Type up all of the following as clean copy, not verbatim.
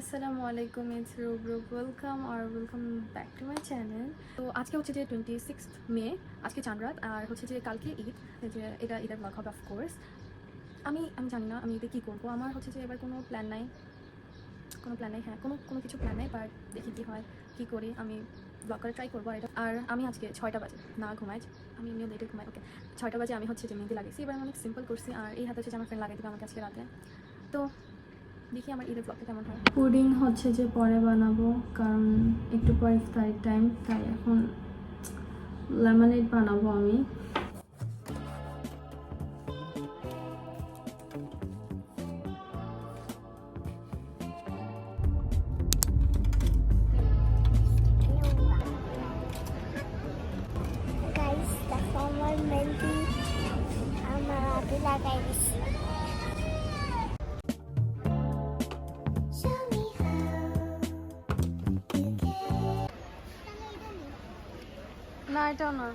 আসসালামু আলাইকুম, it's Rubrub. Welcome back to my channel. তো আজকে হচ্ছে যে 26 মে, আজকে চাঁদ রাত, আর হচ্ছে যে কালকে ঈদ। যে এটা ঈদের ব্লগ হবে অফকোর্স। আমি জানি না আমি ঈদে কী করবো। আমার হচ্ছে যে এবার কোনো প্ল্যান নাই, হ্যাঁ, কোনো কিছু প্ল্যান নেই, বাট দেখি কী হয়, কী করি। আমি ব্লগ করে ট্রাই করবো এটা। আর আমি আজকে 6টা বাজে না ঘুমাই, আমি এমনিও লেটে ঘুমাই। ওকে, 6টা বাজে আমি হচ্ছে যে মেহেন্দি লাগাইছি। এবার আমি অনেক সিম্পল করছি, আর এই হাতে হচ্ছে যে আমার ফ্রেন্ড লাগাই দিবে আমাকে আজকে রাতে। তো দেখি আমার ঈদের ব্লগটা কেমন হয়। পুডিং হচ্ছে যে পরে বানাবো, কারণ একটু পরে ইফতারের টাইম, তাই এখন লেমনেড বানাবো আমি। Guys, দেখো আমার মেহেন্দি আমার হাতে লাগাই দিচ্ছি। না, এটাও না।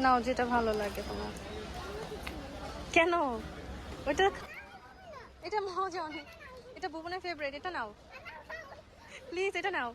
নাও যেটা ভালো লাগে তোমার। কেন? ওইটা, এটা মজা অনেক, এটা ভুবনের ফেভারিট। এটা নাও প্লিজ, এটা নাও।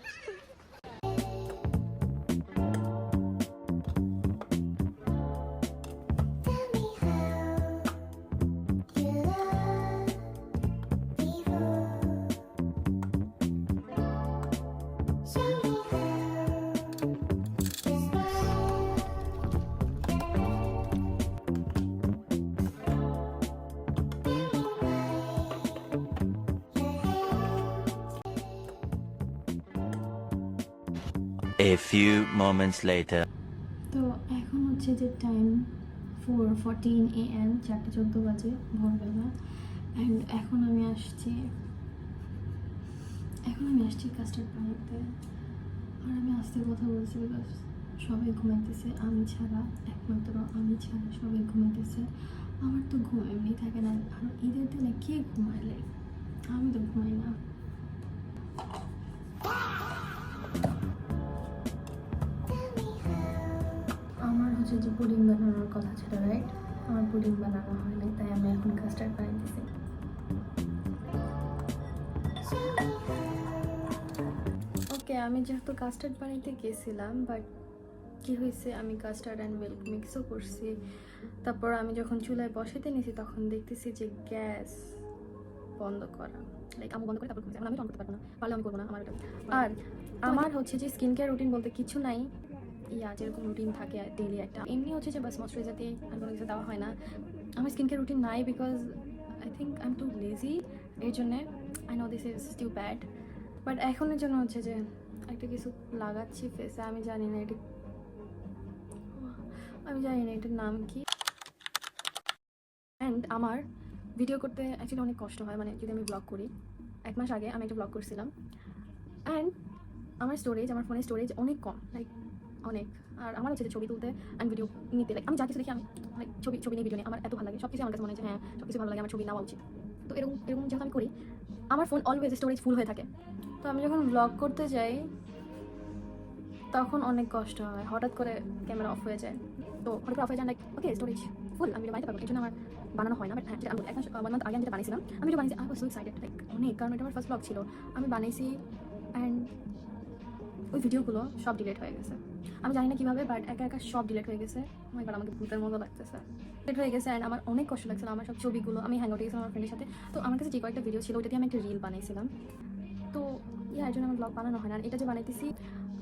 A few moments later. তো এখন হচ্ছে যে টাইম 4:14 AM, 4:14 বাজে, ভোরবেলা। অ্যান্ড এখন আমি আসছি কাস্টার্ড বানাতে। আর আমি আস্তে কথা বলছি বিকজ সবাই ঘুমাইতেছে, একমাত্র আমি ছাড়া সবাই ঘুমাইতেছে। আমার তো ঘুম এমনি থাকে না, আর ঈদের দিনে কে ঘুমাইলে, আমি তো ঘুমাই না। আমার হচ্ছে যে পুডিং বানানোর কথা ছিল, রাইট? আমার পুডিং বানানো হয় নাই, তাই আমি এখন কাস্টার্ড বানাইতেছি। ওকে, আমি যেহেতু কাস্টার্ড বানাইতে গেছিলাম, বাট কী হয়েছে, আমি কাস্টার্ড অ্যান্ড মিল্ক মিক্সও করছি। তারপর আমি যখন চুলায় বসাতে নিয়েছি তখন দেখতেছি যে গ্যাস বন্ধ করা, লাইক আমি বন্ধ করে তারপর ঘুমিয়েছি। আমি অন করতে পারবো না, পারলে আমি করবো না। আর আমার হচ্ছে যে স্কিন কেয়ার রুটিন বলতে কিছু নাই। যেরকম রুটিন থাকে ডেইলি একটা, এমনি হচ্ছে যে বাস ময়শ্চারাইজার দিয়ে আর কোনো কিছু দেওয়া হয় না। আমার স্কিন কেয়ার রুটিন নাই because I think I am too lazy. এর জন্যে I know this is still bad, but এখনের জন্য হচ্ছে যে একটা কিছু লাগাচ্ছি ফেসে। আমি জানি না এটার নাম কি। অ্যান্ড আমার ভিডিও করতে অ্যাকচুয়ালি অনেক কষ্ট হয়, মানে যদি আমি ব্লগ করি। 1 মাস আগে আমি একটা ব্লগ করছিলাম, অ্যান্ড আমার ফোনের স্টোরেজ অনেক কম, লাইক অনেক। আর আমার হচ্ছে যে ছবি তুলতে অ্যান্ড ভিডিও নিতে, লাইক আমি যা কিছু দেখি আমি লাইক ছবি নিয়ে ভিডিও নিই। আমার এত ভালো লাগে, সব কিছু আমার কাছে মনে হয় যে হ্যাঁ, সব কিছু ভালো লাগে, আমার ছবি নেওয়া উচিত। তো এরকম যেহেতু আমি করি, আমার ফোন অলওয়েজ স্টোরেজ ফুল হয়ে থাকে। তো আমি যখন ব্লগ করতে যাই তখন অনেক কষ্ট হয়, হঠাৎ করে ক্যামেরা অফ হয়ে যায়। তো হঠাৎ করে অফ হয়ে যায়, লাইক ওকে স্টোরেজ ফুল, আমি ভিডিও বানাতে পারবো। এই জন্য আমার বানানো হয় না। বাট হ্যাঁ, যেটা আমি 1 মান্থ আগে আমি যেটা বানিয়েছিলাম, I was so excited, like অনেক, কারণ এটা আমার ফার্স্ট ব্লগ ছিল। আমি বানিয়েছি অ্যান্ড ওই ভিডিওগুলো সব ডিলিট হয়ে গেছে। আমি জানি না কীভাবে, বাট একা সব ডিলিট হয়ে গেছে। এবার আমাকে ভূতের মতো লাগতেছে, ডিলিট হয়ে গেছে। অ্যান্ড আমার অনেক কষ্ট লাগছিল। আমার সব ছবিগুলো, আমি হ্যাং আউটে গেছিলাম আমার ফ্রেন্ডের সাথে, তো আমার কাছে যে কয়েকটা ভিডিও ছিল ওইটা দিয়ে আমি একটা রিল বানিয়েছিলাম। তো এর জন্য আমার ব্লগ বানানো হয় না। আর এটা যে বানাইতেছি,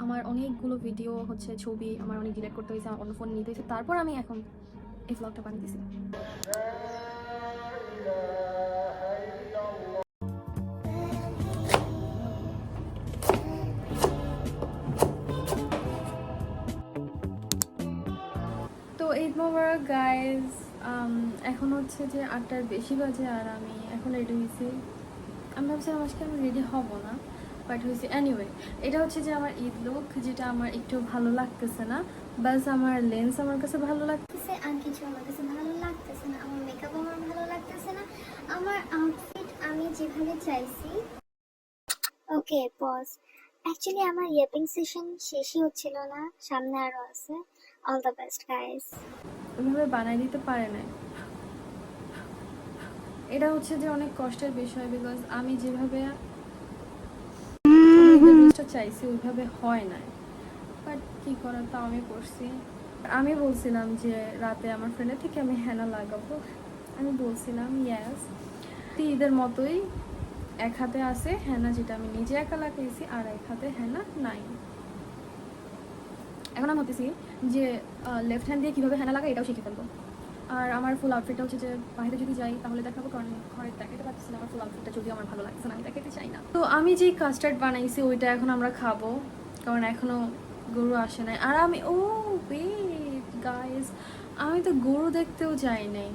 আমার অনেকগুলো ভিডিও হচ্ছে ছবি আমার অনেক ডিলিট করতে হয়েছে, আমার অন্য ফোন নিতে হয়েছে, তারপর আমি এখন এই ব্লগটা বানাইতেছি। তো ঈদ মোবারক গাইজ। এখন হচ্ছে যে 8টার বেশি বাজে, আর আমি এখন রেডি হয়েছি। আমি ভাবছিলাম আজকে আমি রেডি হব না, বাট হয়েছে এনিওয়ে। এটা হচ্ছে যে আমার ঈদ লুক, যেটা আমার একটু ভালো লাগতেছে না। বাস আমার লেন্স আমার কাছে ভালো লাগতেছে, আর কিছু আমার কাছে ভালো লাগতেছে না, আমার মেকআপ আমার ভালো লাগতেছে না, আমার আউটফিট আমি যেভাবে চাইছি। ওকে পজ। অ্যাকচুয়ালি আমার ইয়াপিং সেশন শেষই হচ্ছিল না, সামনে আরো আছে। All the best guys. ওইভাবে বানাই দিতে পারে নাই। এটা হচ্ছে যে অনেক কষ্টের বিষয়, বিকজ আমি যেভাবে জিনিসটা চাইছি ওইভাবে হয় না, বাট কী করার, তা আমি করছি। আমি বলছিলাম যে রাতে আমার ফ্রেন্ডের থেকে আমি হেনা লাগাবো, আমি বলছিলাম ইয়াস। ঈদের মতোই এক হাতে আছে হেনা, যেটা আমি নিজে একা লাগাইছি, আর এক হাতে হেনা নাই। এখন আমি ভাবতেছি যে লেফট হ্যান্ড দিয়ে কীভাবে হেনা লাগাই এটাও শিখে ফেলবো। আর আমার ফুল আউটফিটটা হচ্ছে যে বাইরে যদি যাই তাহলে দেখাবো, কারণ ঘরে দেখাতে পারতেছি না আমার ফুল আউটফিটটা, যদি আমার ভালো লাগছে না আমি দেখাতে চাই না। তো আমি যে কাস্টার্ড বানাইছি ওইটা এখন আমরা খাবো, কারণ এখনও গরু আসে নাই। আর আমি ওয়েট গাইস, আমি তো গরু দেখতেও যাই নাই।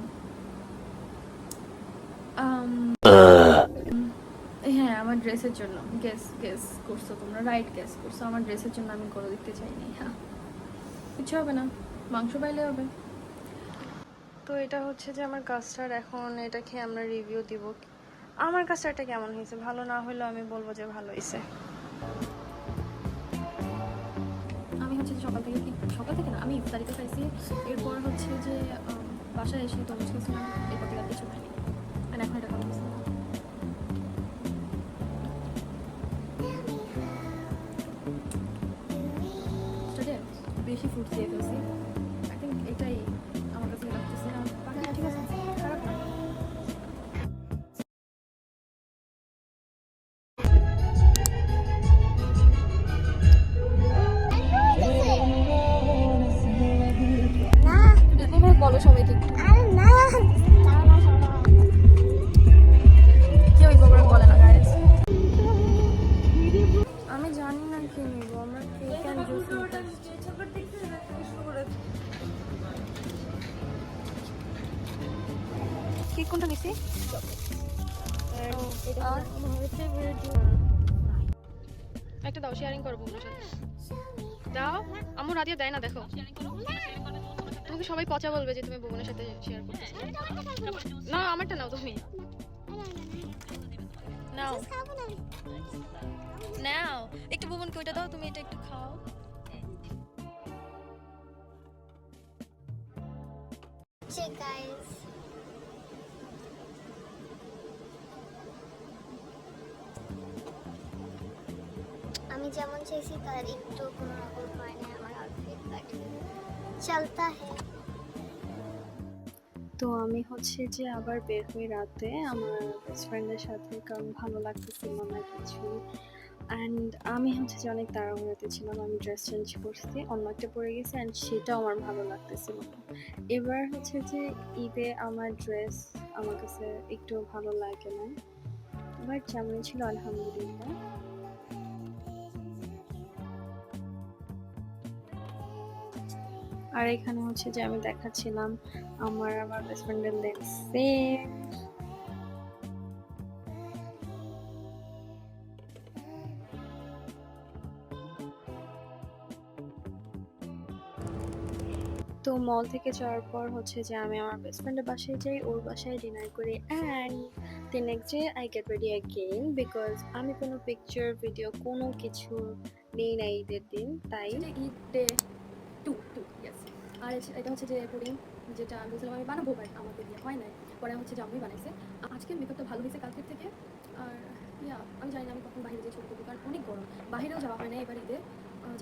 হ্যাঁ, আমার ড্রেসের জন্য গেস করছো তোমরা, রাইট গেস করছো, আমার ড্রেসের জন্য আমি গরু দেখতে চাইনি। হ্যাঁ, কিছু হবে না, মাংস পাইলে হবে। তো এটা হচ্ছে যে আমার কাস্টার্ড, এখন এটা খেয়ে আমরা রিভিউ দিব আমার কাস্টার্ডটা কেমন হয়েছে। ভালো না হলেও আমি বলবো যে ভালো হয়েছে। আমি হচ্ছে যে সকাল থেকে না, আমি ইফতারিতে খাইছি, এরপর হচ্ছে যে বাসায় এসে তরমুজ খেয়েছিলাম, এরপর থেকে আর কিছু খাইনি। আর এখন এটা খাচ্ছি বেশি ফ্রুট দিয়ে ফেলছি। আই থিঙ্ক এটাই আমার কাছে লাগতেছে। আর বাকিটা ঠিক আছে, খারাপ না। বলো সবাইকে কেউ বলে না গাইস। আমি জানি না কি নিব, আমরা কেক অ্যান্ড জুস নিতে আসছি। কেক কোনটা নিছি? একটা দাও, শেয়ারিং করবো ওনার সাথে। দাও, আম্মু রাদিয়া দেয় না, দেখো তোমাকে সবাই পচা বলবে যে তুমি বোনের সাথে শেয়ার করতেছো। না, আমারটা নাও, তুমি নাও নাও, একটু বোনকে ওইটা দাও, তুমি এটা একটু খাও। গাইস, আমি যেমন চাইছি তার একটু কোনো রকম হয় না আমার আউটফিট, বাট চলতা হ্যায়। তো আমি হচ্ছে যে আবার বের হই রাতে আমার বেস্ট ফ্রেন্ডের সাথে, কারণ ভালো লাগতেছিল না কিছু। অ্যান্ড আমি হচ্ছে যে অনেক তাড়াহুড়োতে ছিলাম, আমি ড্রেস চেঞ্জ করছি, অন্য একটা পরে গেছি, অ্যান্ড সেটাও আমার ভালো লাগতেছিল না। এবার হচ্ছে যে ঈদে আমার ড্রেস আমার কাছে একটু ভালো লাগে না, বাট যেমনই ছিল আলহামদুলিল্লাহ। আর এখানে হচ্ছে যে আমি দেখাচ্ছিলাম আমার বেস্ট ফ্রেন্ডের লেগ সেম। তো মল থেকে যাওয়ার পর হচ্ছে যে আমি আমার বেস্ট ফ্রেন্ডের বাসায় যাই, ওর বাসায় ডিনার করি, and the next day I get ready again because আমি কোনো পিকচার ভিডিও কোনো কিছু নেই না ঈদের দিন, তাই ঈদ ডে 2 ইয়েস। আর এটা হচ্ছে যে পুডিং, যেটা আমি বলছিলাম আমি বানাবো, বাট আমাকে দিয়ে হয় নাই, পরে হচ্ছে যে আম্মুই বানাইছে। আজকের মেকআপটা ভালো হয়েছে কালকের থেকে। আর আমি জানি না আমি কখন বাইরে যেয়ে ছবি তুলবো, কারণ অনেক গরম, বাইরেও যাওয়া হয় না এবার ঈদে,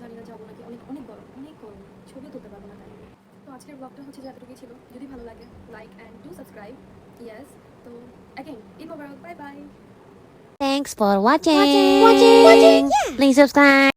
জানি না যাবো নাকি, অনেক গরম, ছবিও তুলতে পারবো না তাই। তো আজকের ব্লগটা হচ্ছে যে এতটুকুই ছিল, যদি ভালো লাগে like and do subscribe. Yes, তো again Eid Mubarak, bye bye. Thanks for watching. Please subscribe.